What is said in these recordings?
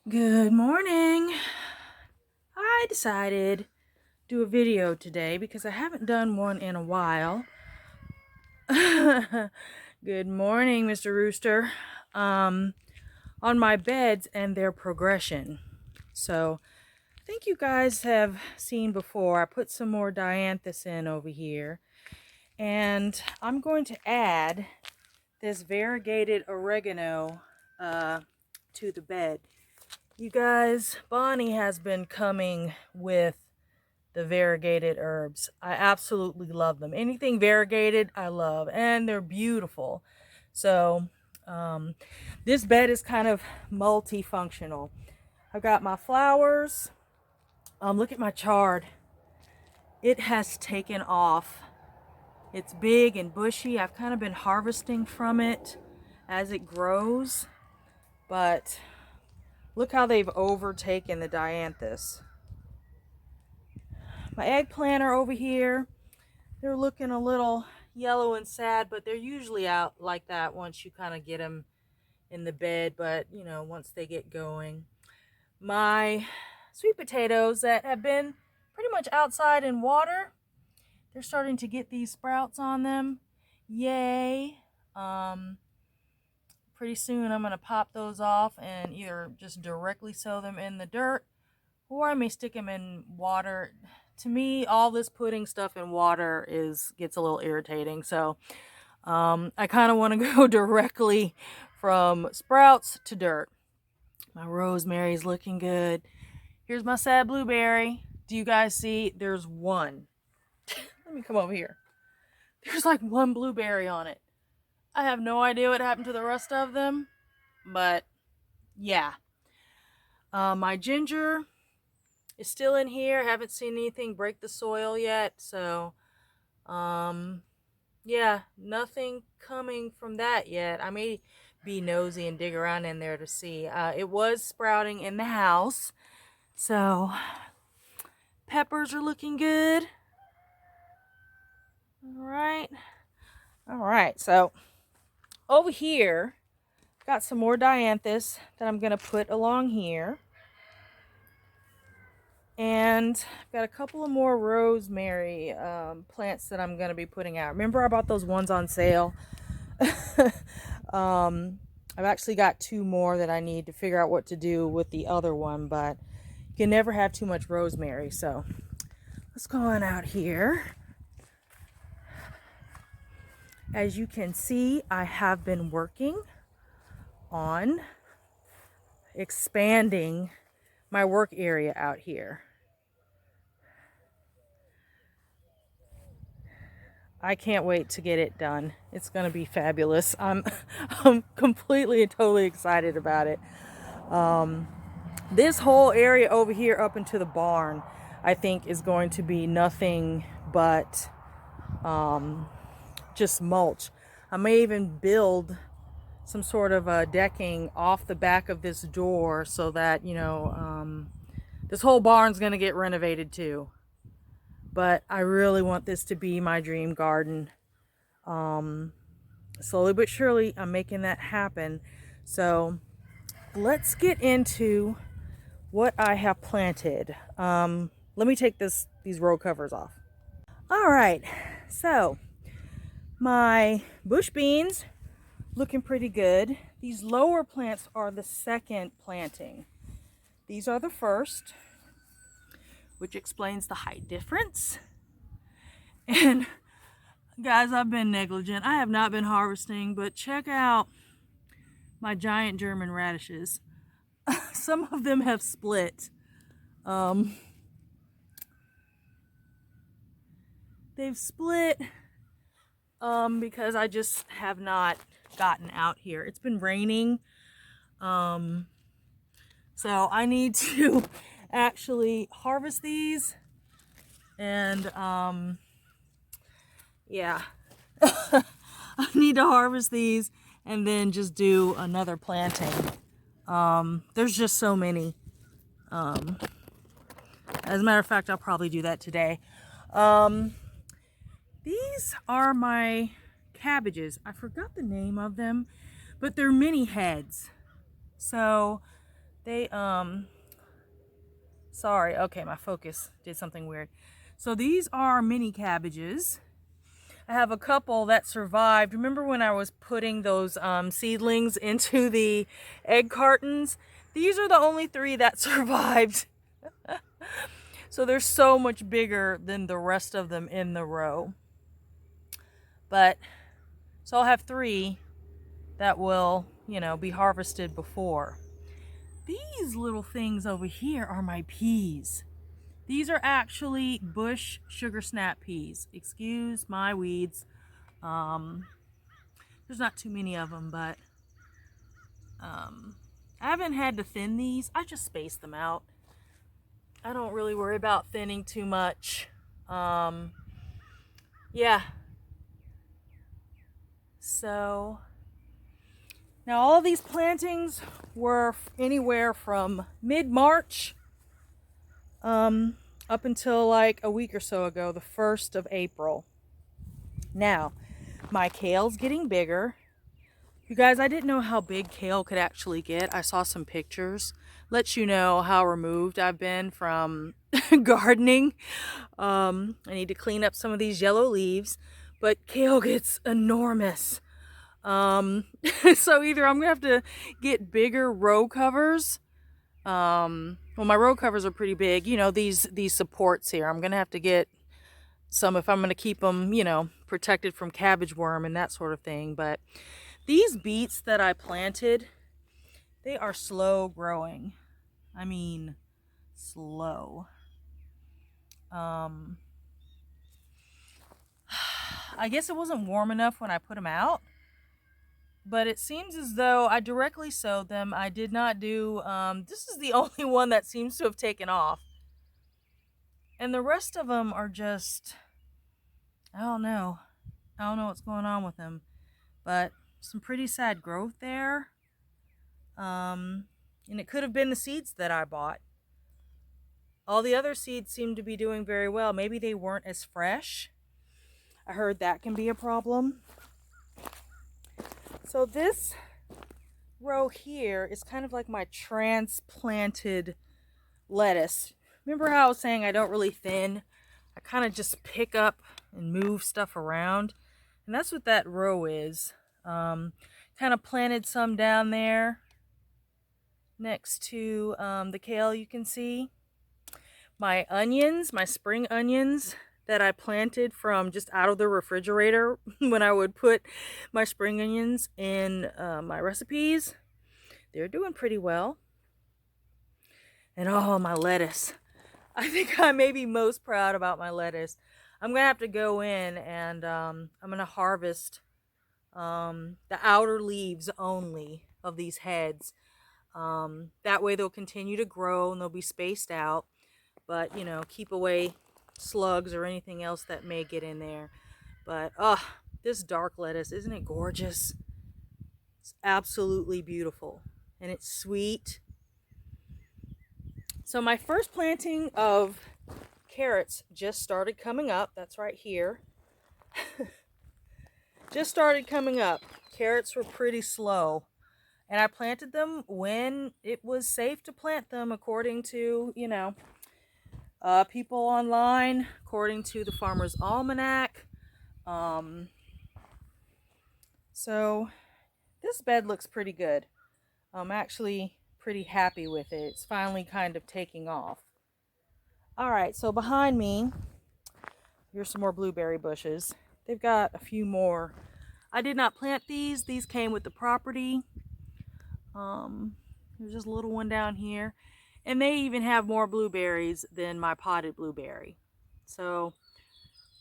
Good morning. I decided to do a video today because I haven't done one in a while. Good morning, Mr. Rooster. On my beds and their progression. So, I think you guys have seen before, I put some more dianthus in over here. And I'm going to add this variegated oregano to the bed. You guys, Bonnie has been coming with the variegated herbs. I absolutely love them. Anything variegated, I love, and they're beautiful. So, this bed is kind of multifunctional. I've got my flowers. Look at my chard. It has taken off. It's big and bushy. I've kind of been harvesting from it as it grows, but look how they've overtaken the dianthus. My eggplant are over here. They're looking a little yellow and sad, but they're usually out like that once you kind of get them in the bed, but you know, once they get going. My sweet potatoes that have been pretty much outside in water, they're starting to get these sprouts on them. Yay. Pretty soon I'm going to pop those off and either just directly sow them in the dirt, or I may stick them in water. To me, all this putting stuff in water gets a little irritating. So I kind of want to go directly from sprouts to dirt. My rosemary's looking good. Here's my sad blueberry. Do you guys see? There's one. Let me come over here. There's like one blueberry on it. I have no idea what happened to the rest of them, but yeah. My ginger is still in here. Haven't seen anything break the soil yet, so yeah, nothing coming from that yet. I may be nosy and dig around in there to see. It was sprouting in the house, so peppers are looking good. All right, so over here got some more dianthus that I'm gonna put along here. And I've got a couple of more rosemary plants that I'm going to be putting out. Remember I bought those ones on sale? I've actually got two more that I need to figure out what to do with the other one, but you can never have too much rosemary. So let's go on out here. As you can see, I have been working on expanding my work area out here. I can't wait to get it done. It's going to be fabulous. I'm completely and totally excited about it. This whole area over here up into the barn, I think, is going to be nothing but just mulch. I may even build some sort of a decking off the back of this door so that, you know, this whole barn's going to get renovated too. But I really want this to be my dream garden. Slowly but surely, I'm making that happen. So let's get into what I have planted. Let me take these row covers off. All right, so my bush beans looking pretty good. These lower plants are the second planting. These are the first, which explains the height difference. And guys, I've been negligent. I have not been harvesting, but check out my giant German radishes. Some of them have split. They've split because I just have not gotten out here. It's been raining. So I need to actually harvest these and yeah. I need to harvest these and then just do another planting. There's just so many. As a matter of fact, I'll probably do that today. These are my cabbages. I forgot the name of them, but they're mini heads. So They, sorry, okay, my focus did something weird. So these are mini cabbages. I have a couple that survived. Remember when I was putting those seedlings into the egg cartons? These are the only 3 that survived. So they're so much bigger than the rest of them in the row. But, so I'll have 3 that will, you know, be harvested before. These little things over here are my peas. These are actually bush sugar snap peas. Excuse my weeds. There's not too many of them, but I haven't had to thin these. I just space them out. I don't really worry about thinning too much. Yeah. So now all these plantings were anywhere from mid-March up until like a week or so ago, the 1st of April. Now, my kale's getting bigger. You guys, I didn't know how big kale could actually get. I saw some pictures. Lets you know how removed I've been from gardening. I need to clean up some of these yellow leaves, but kale gets enormous. So either I'm gonna have to get bigger row covers. Well, my row covers are pretty big. You know, these supports here. I'm gonna have to get some if I'm gonna keep them, you know, protected from cabbage worm and that sort of thing. But these beets that I planted, they are slow growing. I mean, slow. I guess it wasn't warm enough when I put them out. But it seems as though I directly sowed them. I did not do, this is the only one that seems to have taken off. And the rest of them are just, I don't know. I don't know what's going on with them. But some pretty sad growth there. And it could have been the seeds that I bought. All the other seeds seem to be doing very well. Maybe they weren't as fresh. I heard that can be a problem. So this row here is kind of like my transplanted lettuce. Remember how I was saying I don't really thin? I kind of just pick up and move stuff around. And that's what that row is. Kind of planted some down there next to the kale, you can see. My onions, my spring onions that I planted from just out of the refrigerator when I would put my spring onions in my recipes. They're doing pretty well. And oh, my lettuce. I think I may be most proud about my lettuce. I'm going to have to go in and I'm going to harvest the outer leaves only of these heads. That way they'll continue to grow and they'll be spaced out. But, you know, keep away slugs or anything else that may get in there. But, oh, this dark lettuce, isn't it gorgeous? It's absolutely beautiful. And it's sweet. So my first planting of carrots just started coming up. That's right here. Just started coming up. Carrots were pretty slow. And I planted them when it was safe to plant them according to, you know, people online, according to the Farmer's Almanac. So this bed looks pretty good. I'm actually pretty happy with it. It's finally kind of taking off. All right, so behind me, here's some more blueberry bushes. They've got a few more. I did not plant these. These came with the property. There's just a little one down here. And they even have more blueberries than my potted blueberry. So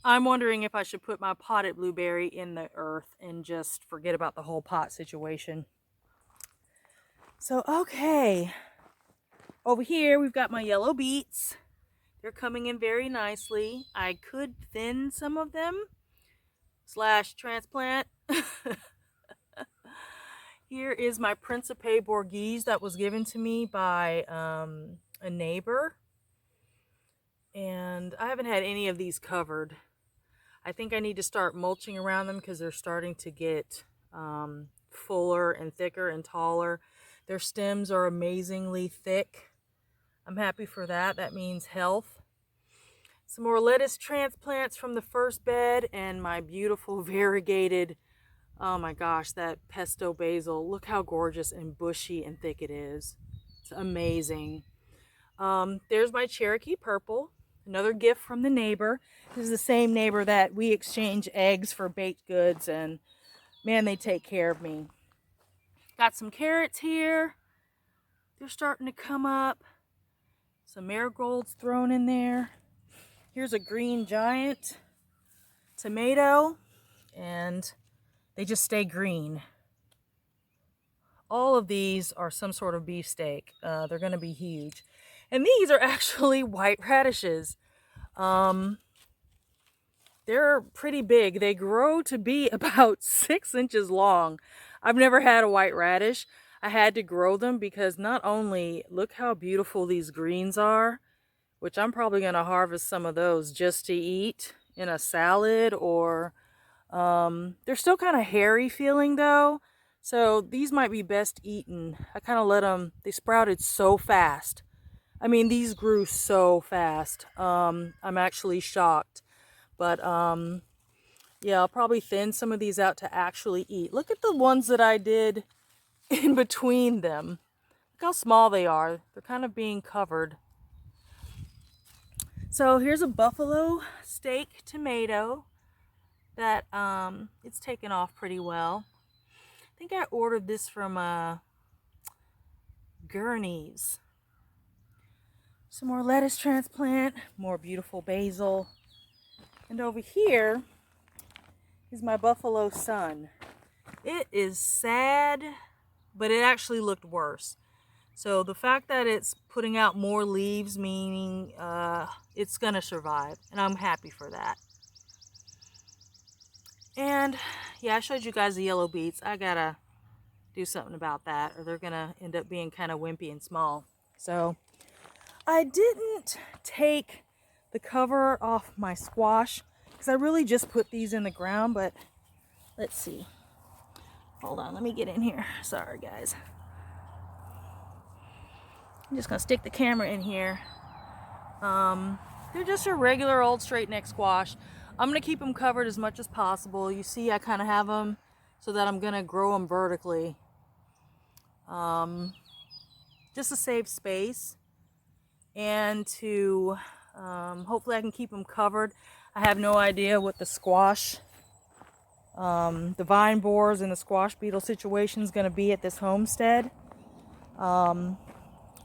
I'm wondering if I should put my potted blueberry in the earth and just forget about the whole pot situation. So, okay. Over here, we've got my yellow beets. They're coming in very nicely. I could thin some of them / transplant. Here is my Principe Borghese that was given to me by a neighbor. And I haven't had any of these covered. I think I need to start mulching around them because they're starting to get fuller and thicker and taller. Their stems are amazingly thick. I'm happy for that. That means health. Some more lettuce transplants from the first bed and my beautiful variegated, oh my gosh, that pesto basil. Look how gorgeous and bushy and thick it is. It's amazing. There's my Cherokee purple, another gift from the neighbor. This is the same neighbor that we exchange eggs for baked goods, and man, they take care of me. Got some carrots here. They're starting to come up. Some marigolds thrown in there. Here's a green giant tomato, and they just stay green. All of these are some sort of beefsteak. They're going to be huge. And these are actually white radishes. They're pretty big. They grow to be about 6 inches long. I've never had a white radish. I had to grow them because not only look how beautiful these greens are, which I'm probably going to harvest some of those just to eat in a salad, or they're still kind of hairy feeling though. So these might be best eaten. I kind of let them, they sprouted so fast. I mean, these grew so fast. I'm actually shocked. But yeah, I'll probably thin some of these out to actually eat. Look at the ones that I did in between them. Look how small they are. They're kind of being covered. So here's a buffalo steak tomato that it's taken off pretty well. I think I ordered this from Gurney's. Some more lettuce transplant, more beautiful basil. And over here is my buffalo sun. It is sad, but it actually looked worse. So the fact that it's putting out more leaves, meaning it's gonna survive, and I'm happy for that. And yeah, I showed you guys the yellow beets. I gotta do something about that, or they're gonna end up being kind of wimpy and small. So I didn't take the cover off my squash because I really just put these in the ground, but let's see. Hold on, let me get in here. Sorry guys. I'm just gonna stick the camera in here. They're just a regular old straight neck squash. I'm gonna keep them covered as much as possible. You see, I kind of have them so that I'm gonna grow them vertically, just to save space and to hopefully I can keep them covered. I have no idea what the squash, the vine borers and the squash beetle situation is gonna be at this homestead.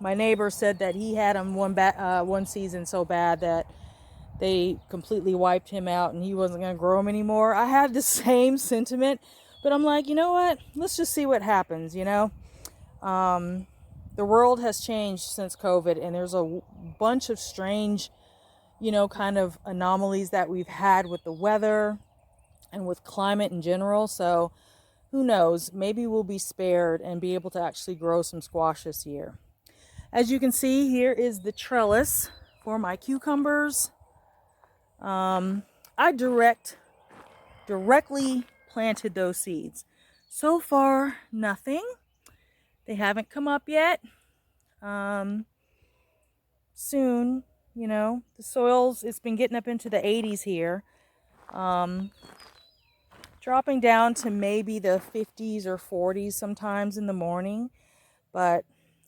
My neighbor said that he had them one season so bad that they completely wiped him out and he wasn't going to grow them anymore. I had the same sentiment, but I'm like, you know what? Let's just see what happens, you know? The world has changed since COVID, and there's a bunch of strange, you know, kind of anomalies that we've had with the weather and with climate in general. So who knows? Maybe we'll be spared and be able to actually grow some squash this year. As you can see, here is the trellis for my cucumbers. I directly planted those seeds. So far, nothing. They haven't come up yet. Soon, you know, the soils, it's been getting up into the 80s here. Dropping down to maybe the 50s or 40s sometimes in the morning. But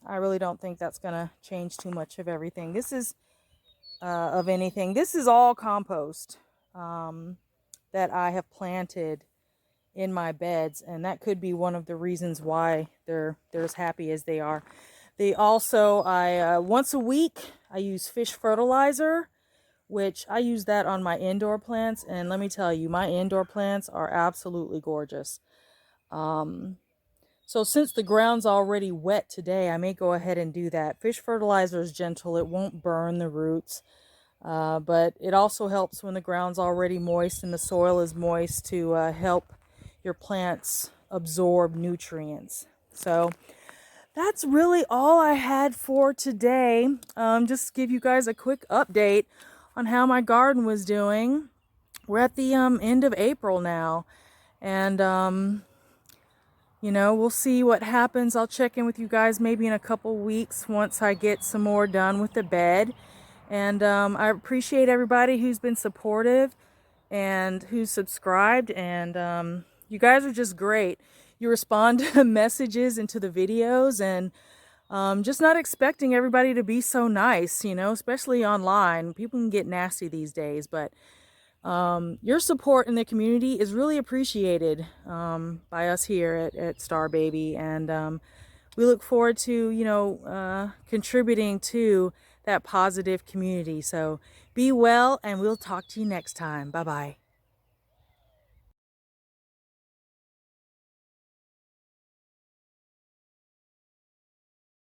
I really don't think that's going to change too much of everything. This is, of anything. This is all compost that I have planted in my beds. And that could be one of the reasons why they're as happy as they are. They also, once a week, I use fish fertilizer, which I use that on my indoor plants. And let me tell you, my indoor plants are absolutely gorgeous. So since the ground's already wet today, I may go ahead and do that. Fish fertilizer is gentle. It won't burn the roots. But it also helps when the ground's already moist and the soil is moist to help your plants absorb nutrients. So that's really all I had for today. Just to give you guys a quick update on how my garden was doing. We're at the end of April now. And you know, we'll see what happens. I'll check in with you guys maybe in a couple weeks once I get some more done with the bed. And I appreciate everybody who's been supportive and who's subscribed. And you guys are just great. You respond to messages and to the videos, and just not expecting everybody to be so nice, you know, especially online. People can get nasty these days, but your support in the community is really appreciated by us here at Star Baby, and we look forward to, you know, contributing to that positive community. So be well, and we'll talk to you next time. Bye-bye.